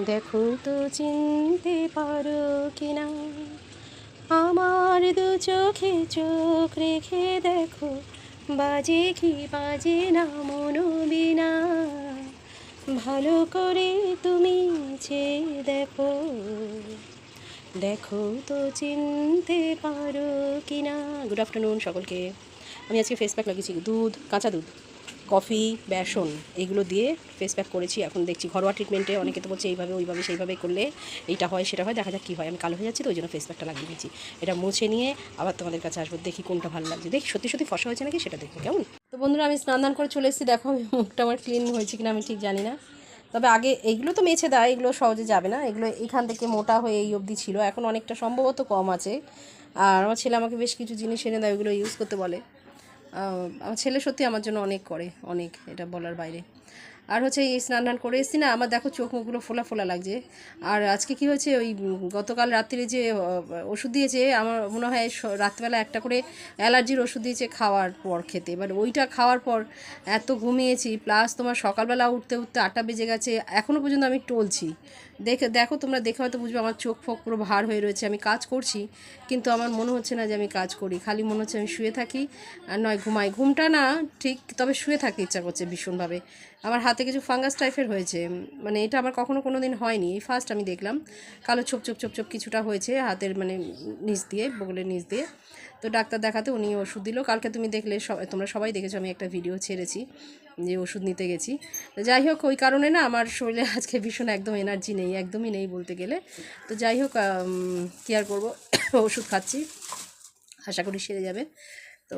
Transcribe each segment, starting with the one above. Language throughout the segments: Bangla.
দেখো তো চিনতে পারো কিনা, আমার দু চোখে চোখ রেখে দেখো, বাজে কি বাজে না মনোবিনা, ভালো করে তুমি চেয়ে দেখো, দেখো তো চিনতে পারো কিনা। গুড আফটারনুন সকলকে। আমি আজকে ফেস প্যাক লাগিয়েছি, দুধ, কাঁচা দুধ, কফি, বেসন এগুলো দিয়ে ফেস প্যাক করেছি। এখন দেখছি ঘরোয়া ট্রিটমেন্টে অনেকে তো বলছে এইভাবে ওইভাবে সেইভাবে করলে এইটা হয় সেটা হয়, দেখা যাক কী হয়। আমি কালো হয়ে যাচ্ছি তো ওই জন্য ফেস প্যাকটা লাগিয়ে দিয়েছি। এটা মুছে নিয়ে আবার তোমাদের কাছে আসবো, দেখি কোনটা ভালো লাগছে, দেখি সত্যি সত্যি ফসা হয়েছে নাকি সেটা দেখবো, কেমন। তো বন্ধুরা, আমি স্নান করে চলে এসেছি। দেখো আমি মুখটা আমার ক্লিন হয়েছে কিনা আমি ঠিক জানি না, তবে আগে এইগুলো তো মেছে দেয়, এগুলো সহজে যাবে না, এগুলো এখান থেকে মোটা হয়ে এই অবধি ছিল, এখন অনেকটা সম্ভবত কম আছে। আর আমার ছেলে আমাকে বেশ কিছু জিনিস এনে দেয়, ওইগুলো ইউজ করতে বলে। আমার ছেলে সত্যি আমার জন্য অনেক করে, অনেক, এটা বলার বাইরে। আর হচ্ছে এই স্নান করে এসেছি না, আমার দেখো চোখ মুখগুলো ফোলা ফোলা লাগছে। আর আজকে কি হয়েছে, ওই গতকাল রাত্রিরে যে ওষুধ দিয়েছে, আমার মনে হয় রাত্রিবেলা একটা করে অ্যালার্জির ওষুধ দিয়েছে খাওয়ার পর খেতে। এবার ওইটা খাওয়ার পর এত ঘুমিয়েছি, প্লাস তোমার সকালবেলা উঠতে উঠতে 8টা বেজে গেছে, এখনও পর্যন্ত আমি টলছি। দেখো তোমরা দেখে হয়তো বুঝবে, আমার চোখ ফোক পুরো ভার হয়ে রয়েছে। আমি কাজ করছি কিন্তু আমার মনে হচ্ছে না যে আমি কাজ করি, খালি মনে হচ্ছে আমি শুয়ে থাকি আর নয় ঘুমাই। ঘুমটা না ঠিক, তবে শুয়ে থাকতে ইচ্ছা করছে ভীষণভাবে। আমার হাতে কিছু ফাঙ্গাস টাইপের হয়েছে, মানে এটা আমার কখনো কোনো দিন হয়নি, এই ফার্স্ট আমি দেখলাম। কালো ছোপ ছোপ ছোপ ছোপ কিছুটা হয়েছে হাতের, মানে নিচ দিয়ে, বগলের নিচ দিয়ে। তো ডাক্তার দেখাতে উনি ওষুধ দিল। কালকে তুমি দেখলে, তোমরা সবাই দেখেছো, আমি একটা ভিডিও ছেড়েছি যে ওষুধ নিতে গেছি। তো যাই হোক, ওই কারণে না আমার শরীরে আজকে ভীষণ একদম এনার্জি নেই, একদমই নেই বলতে গেলে। তো যাই হোক, কী আর করবো, ওষুধ খাচ্ছি, আশা করি সেরে যাবে। তো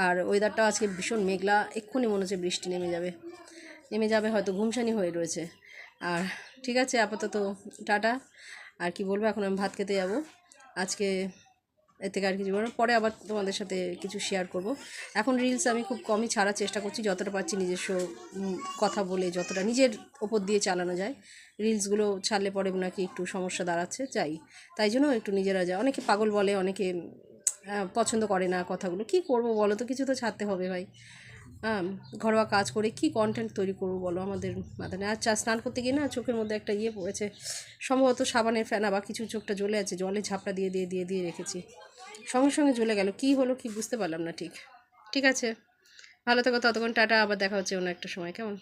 আর ওয়েদারটাও আজকে ভীষণ মেঘলা, এক্ষুনি মনে হচ্ছে বৃষ্টি নেমে যাবে হয়তো, ঘুমসানি হয়ে রয়েছে। আর ঠিক আছে, আপাতত টাটা। আর কি বলবো, এখন আমি ভাত খেতে যাব আজকে। এর থেকে আর কিছু বলবো, পরে আবার তোমাদের সাথে কিছু শেয়ার করব। এখন রিলস আমি খুব কমই ছাড়ার চেষ্টা করছি, যতটা পারছি নিজস্ব কথা বলে, যতটা নিজের ওপর দিয়ে চালানো যায়। রিলসগুলো ছাড়লে পরে নাকি একটু সমস্যা দাঁড়াচ্ছে, তাই জন্য একটু নিজেরা যায়। অনেকে পাগল বলে, অনেকে পছন্দ করে না কথাগুলো, কি করব বলো তো, কিছু তো ছাড়তে হবে ভাই। হ্যাঁ, ঘরোয়া কাজ করে কি কন্টেন্ট তৈরি করবো বলো, আমাদের মাথায় নেই। আচ্ছা, স্নান করতে গিয়ে না চোখের মধ্যে একটা ইয়ে পড়েছে, সম্ভবত সাবানের ফেনা বা কিছু, চোখটা জ্বলে আছে, জলে ঝাপটা দিয়ে রেখেছি, সঙ্গে সঙ্গে জ্বলে গেল, কি হলো কি বুঝতে পারলাম না ঠিক। ঠিক আছে, ভালো থেকো ততক্ষণ, টাটা, আবার দেখা হচ্ছে অন্য একটা সময়, কেমন।